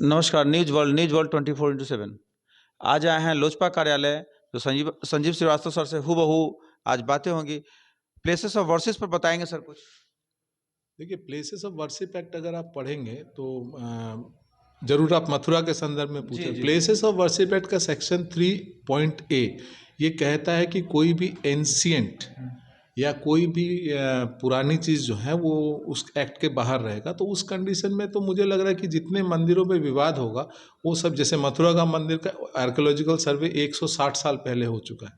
नमस्कार। News world 24/7 आज आए हैं लोजपा कार्यालय। जो संजीव श्रीवास्तव सर से हूबहू आज बातें होंगी। प्लेसेस ऑफ वर्शिप पर बताएंगे सर कुछ। देखिए, प्लेसेस ऑफ वर्शिप एक्ट अगर आप पढ़ेंगे तो जरूर आप मथुरा के संदर्भ में पूछे। प्लेसेस ऑफ वर्शिप एक्ट का सेक्शन 3.A ये कहता है कि कोई भी एंशियंट या कोई भी पुरानी चीज़ जो है वो उस एक्ट के बाहर रहेगा। तो उस कंडीशन में तो मुझे लग रहा है कि जितने मंदिरों पे विवाद होगा वो सब, जैसे मथुरा का मंदिर का आर्कियोलॉजिकल सर्वे 160 साल पहले हो चुका है,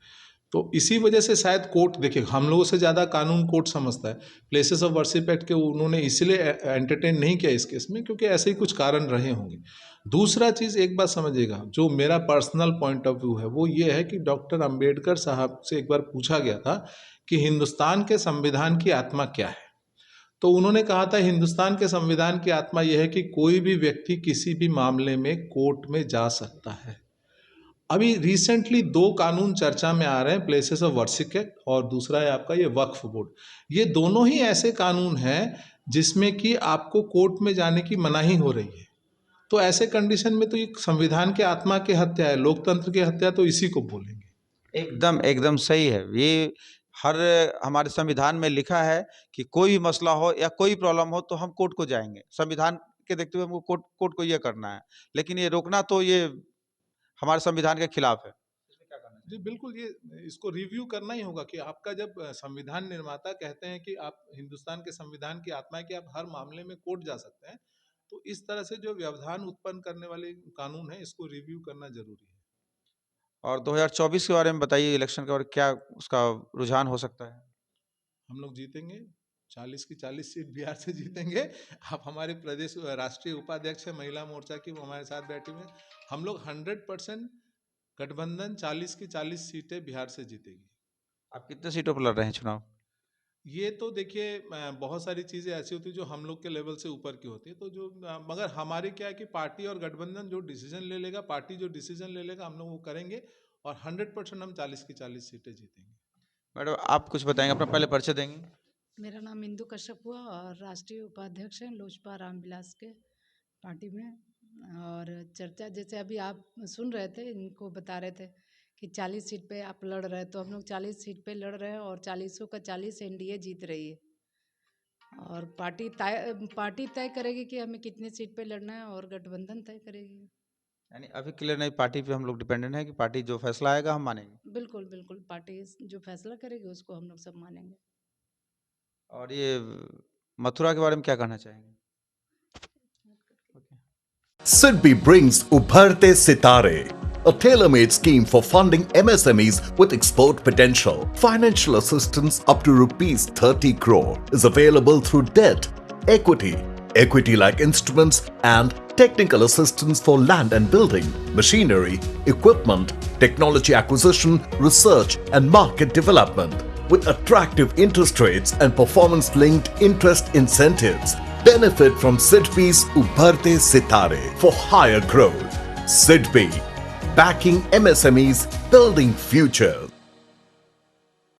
तो इसी वजह से शायद कोर्ट, देखिए हम लोगों से ज़्यादा कानून कोर्ट समझता है। प्लेसेस ऑफ वर्शिप एक्ट के उन्होंने इसलिए एंटरटेन नहीं किया इस केस में क्योंकि ऐसे ही कुछ कारण रहे होंगे। दूसरा चीज़ एक बात समझिएगा, जो मेरा पर्सनल पॉइंट ऑफ व्यू है वो ये है कि डॉक्टर अंबेडकर साहब से एक बार पूछा गया था कि हिंदुस्तान के संविधान की आत्मा क्या है, तो उन्होंने कहा था हिंदुस्तान के संविधान की आत्मा यह है कि कोई भी व्यक्ति किसी भी मामले में कोर्ट में जा सकता है। अभी रिसेंटली 2 कानून चर्चा में आ रहे हैं, प्लेसेस ऑफ वर्शिप एक्ट और दूसरा है आपका ये वक्फ बोर्ड। ये दोनों ही ऐसे कानून हैं जिसमें कि आपको कोर्ट में जाने की मनाही हो रही है। तो ऐसे कंडीशन में तो ये संविधान के आत्मा की हत्या है, लोकतंत्र की हत्या, तो इसी को बोलेंगे। एकदम सही है। ये हर हमारे संविधान में लिखा है कि कोई भी मसला हो या कोई प्रॉब्लम हो तो हम कोर्ट को जाएंगे। संविधान के देखते हुए हमको कोर्ट को ये करना है, लेकिन ये रोकना तो ये हमारे संविधान के खिलाफ है। जी बिल्कुल, ये इसको रिव्यू करना ही होगा कि आपका जब संविधान निर्माता कहते हैं कि आप हिंदुस्तान के संविधान की आत्मा है कि आप हर मामले में कोर्ट जा सकते हैं, तो इस तरह से जो व्यवधान उत्पन्न करने वाले कानून है इसको रिव्यू करना जरूरी है। और 2024 के बारे में बताइए, इलेक्शन के बारे में क्या उसका रुझान हो सकता है? हम लोग जीतेंगे, 40 की 40 सीट बिहार से जीतेंगे। आप हमारे प्रदेश राष्ट्रीय उपाध्यक्ष है महिला मोर्चा की, वो हमारे साथ बैठी हुए हैं। हम लोग 100% गठबंधन 40 की 40 सीटें बिहार से जीतेगी। आप कितने सीटों पर लड़ रहे हैं चुनाव? ये तो देखिए, बहुत सारी चीज़ें ऐसी होती है जो हम लोग के लेवल से ऊपर की होती है, तो जो मगर हमारे क्या है कि पार्टी और गठबंधन जो डिसीजन ले लेगा, पार्टी जो डिसीजन ले लेगा हम लोग वो करेंगे और 100% हम 40 की 40 सीटें जीतेंगे। मैडम आप कुछ बताएंगे, अपना पहले परिचय देंगे? मेरा नाम इंदु कश्यप हुआ और राष्ट्रीय उपाध्यक्ष हैं लोजपा रामविलास के पार्टी में। और चर्चा जैसे अभी आप सुन रहे थे, इनको बता रहे थे कि 40 सीट पे आप लड़ रहे हैं, तो हम लोग 40 सीट पे लड़ रहे हैं और 40 का 40 एनडीए जीत रही है। और पार्टी तय करेगी कि हमें कितने सीट पे लड़ना है और गठबंधन तय करेगी। यानी अभी क्लियर नहीं, पार्टी पे हम लोग डिपेंडेंट है कि पार्टी जो फैसला आएगा हम मानेंगे? बिल्कुल पार्टी जो फैसला करेगी उसको हम लोग सब मानेंगे। और ये मथुरा के बारे में क्या कहना चाहेंगे? SIDBI brings Ubharte Sitare, a tailor-made scheme for funding MSMEs with export potential. Financial assistance up to rupees 30 crore is available through debt, equity-like instruments and technical assistance for land and building, machinery, equipment, technology acquisition, research and market development with attractive interest rates and performance-linked interest incentives. Benefit from SIDBI's Ubharte Sitare for higher growth. SIDBI, backing MSMEs, building futures.